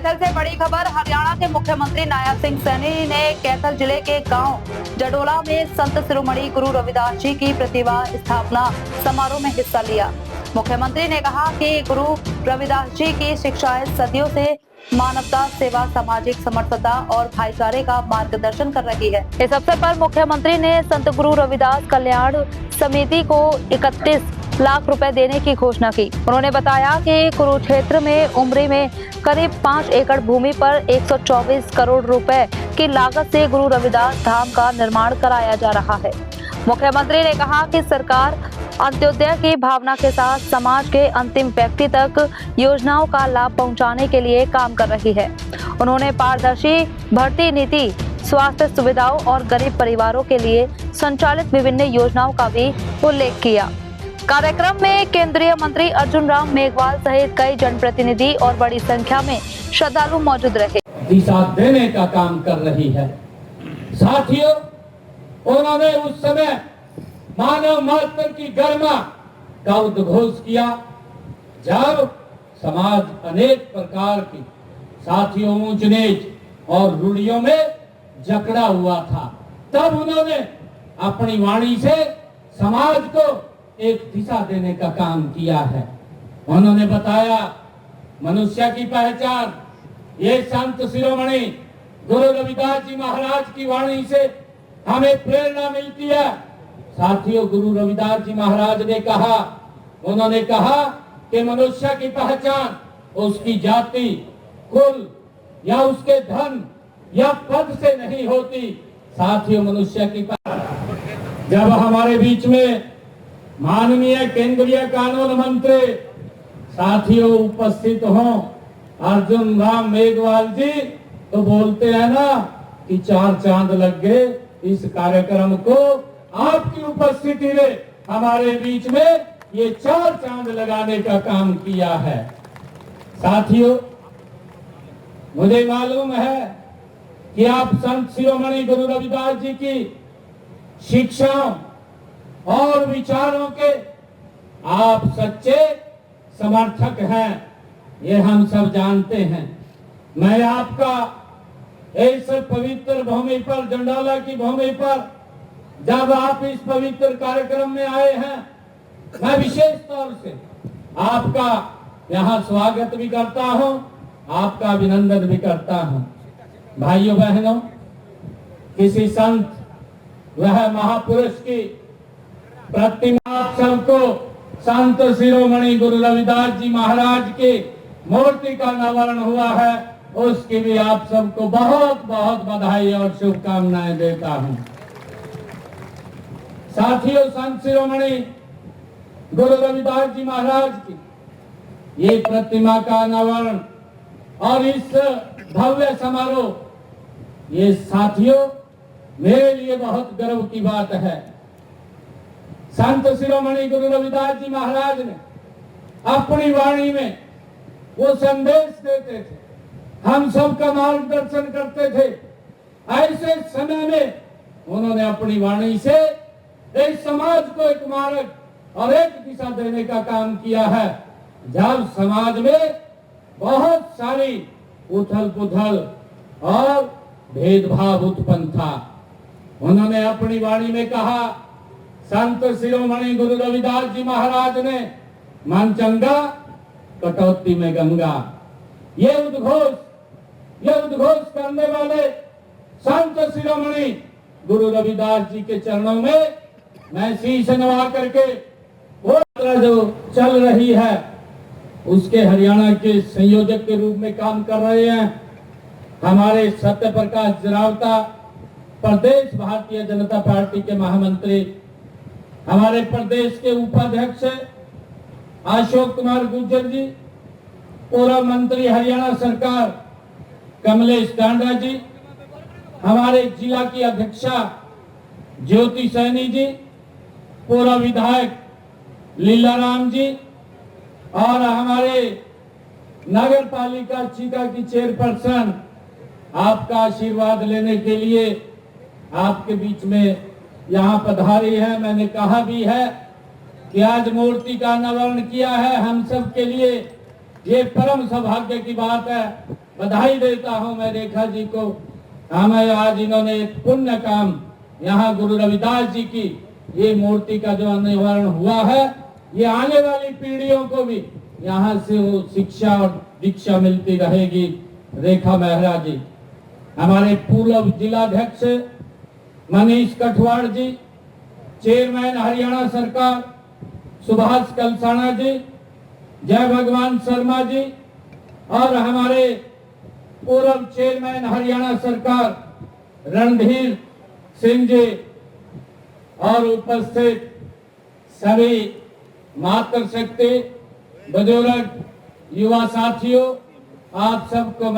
कैथल से बड़ी खबर। हरियाणा के मुख्यमंत्री नायब सिंह सैनी ने कैथल जिले के गांव जडोला में संत शिरोमणि गुरु रविदास जी की प्रतिमा स्थापना समारोह में हिस्सा लिया। मुख्यमंत्री ने कहा कि गुरु रविदास जी की शिक्षाएं सदियों से मानवता, सेवा, सामाजिक समरसता और भाईचारे का मार्गदर्शन कर रही है। इस अवसर पर मुख्यमंत्री ने संत गुरु रविदास कल्याण समिति को 31 लाख रुपए देने की घोषणा की। उन्होंने बताया कि कुरुक्षेत्र में उमरी में करीब 5 एकड़ भूमि पर 124 करोड़ रुपए की लागत से गुरु रविदास धाम का निर्माण कराया जा रहा है। मुख्यमंत्री ने कहा कि सरकार अंत्योदय की भावना के साथ समाज के अंतिम व्यक्ति तक योजनाओं का लाभ पहुंचाने के लिए काम कर रही है। उन्होंने पारदर्शी भर्ती नीति, स्वास्थ्य सुविधाओं और गरीब परिवारों के लिए संचालित विभिन्न योजनाओं का भी उल्लेख किया। कार्यक्रम में केंद्रीय मंत्री अर्जुन राम मेघवाल सहित कई जनप्रतिनिधि और बड़ी संख्या में श्रद्धालु मौजूद रहे। दिशा देने का काम कर रही है। साथियों, उन्होंने उस समय मानव मात्र की गरिमा का उद्घोष किया जब समाज अनेक प्रकार की साथियों ऊंच नीच और रूढ़ियों में जकड़ा हुआ था। तब उन्होंने अपनी वाणी से समाज को एक दिशा देने का काम किया है। उन्होंने बताया मनुष्य की पहचान ये संत शिरोमणि गुरु रविदास जी महाराज की वाणी से हमें प्रेरणा मिलती है। साथियों, गुरु रविदास जी महाराज ने कहा, उन्होंने कहा कि मनुष्य की पहचान उसकी जाति, कुल या उसके धन या पद से नहीं होती। साथियों, मनुष्य की पहचान। जब हमारे बीच में माननीय केंद्रीय कानून मंत्री साथियों उपस्थित हों, अर्जुन राम मेघवाल जी, तो बोलते हैं ना कि 4 चांद लग गए इस कार्यक्रम को। आपकी उपस्थिति ने हमारे बीच में ये 4 चांद लगाने का काम किया है। साथियों, मुझे मालूम है कि आप संत शिरोमणि गुरु रविदास जी की शिक्षाओं और विचारों के आप सच्चे समर्थक हैं, ये हम सब जानते हैं। मैं आपका इस पवित्र भूमि पर, जंडाला की भूमि पर जब आप इस पवित्र कार्यक्रम में आए हैं, मैं विशेष तौर से आपका यहाँ स्वागत भी करता हूँ, आपका अभिनंदन भी करता हूँ। भाइयों बहनों, किसी संत वह महापुरुष की प्रतिमा सबको संत शिरोमणि गुरु रविदास जी महाराज की मूर्ति का अनावरण हुआ है, उसकी भी आप सबको बहुत बहुत बधाई और शुभकामनाएं देता हूं। साथियों, संत शिरोमणि गुरु रविदास जी महाराज की ये प्रतिमा का अनावरण और इस भव्य समारोह, ये साथियों मेरे लिए बहुत गर्व की बात है। संत शिरोमणि गुरु रविदास जी महाराज ने अपनी वाणी में वो संदेश देते थे, हम सबका मार्गदर्शन करते थे। ऐसे समय में उन्होंने अपनी वाणी से इस समाज को एक मार्ग और एक दिशा देने का काम किया है। जब समाज में बहुत सारी उथल पुथल और भेदभाव उत्पन्न था, उन्होंने अपनी वाणी में कहा, संत शिरोमणि गुरु रविदास जी महाराज ने मन चंगा कटौती में गंगा, ये उद्घोष करने वाले संत शिरोमणि गुरु रविदास जी के चरणों में मैं शीश नवा करके वो यात्रा जो चल रही है उसके हरियाणा के संयोजक के रूप में काम कर रहे हैं हमारे सत्य प्रकाश जरावता, प्रदेश भारतीय जनता पार्टी के महामंत्री, हमारे प्रदेश के उपाध्यक्ष अशोक कुमार गुर्जर जी, पूर्व मंत्री हरियाणा सरकार कमलेश टांडा जी, हमारे जिला की अध्यक्षा ज्योति सैनी जी, पूर्व विधायक लीलाराम जी और हमारे नगर पालिका चीका की चेयरपर्सन, आपका आशीर्वाद लेने के लिए आपके बीच में यहाँ पधारी है। मैंने कहा भी है कि आज मूर्ति का अनावरण किया है, हम सब के लिए ये परम सौभाग्य की बात है बधाई देता हूं मैं रेखा जी को। हमें आज इन्होंने एक पुण्य काम यहाँ गुरु रविदास जी की ये मूर्ति का जो अनावरण हुआ है, ये आने वाली पीढ़ियों को भी यहाँ से वो शिक्षा और दीक्षा मिलती रहेगी। रेखा मेहरा जी, हमारे पूर्व जिलाध्यक्ष मनीष कठवाड़ जी, चेयरमैन हरियाणा सरकार सुभाष कलसाना जी, जय भगवान शर्मा जी और हमारे पूर्व चेयरमैन हरियाणा सरकार रणधीर सिंह जी और उपस्थित सभी मातृशक्ति बुजुर्ग युवा साथियों, आप सबको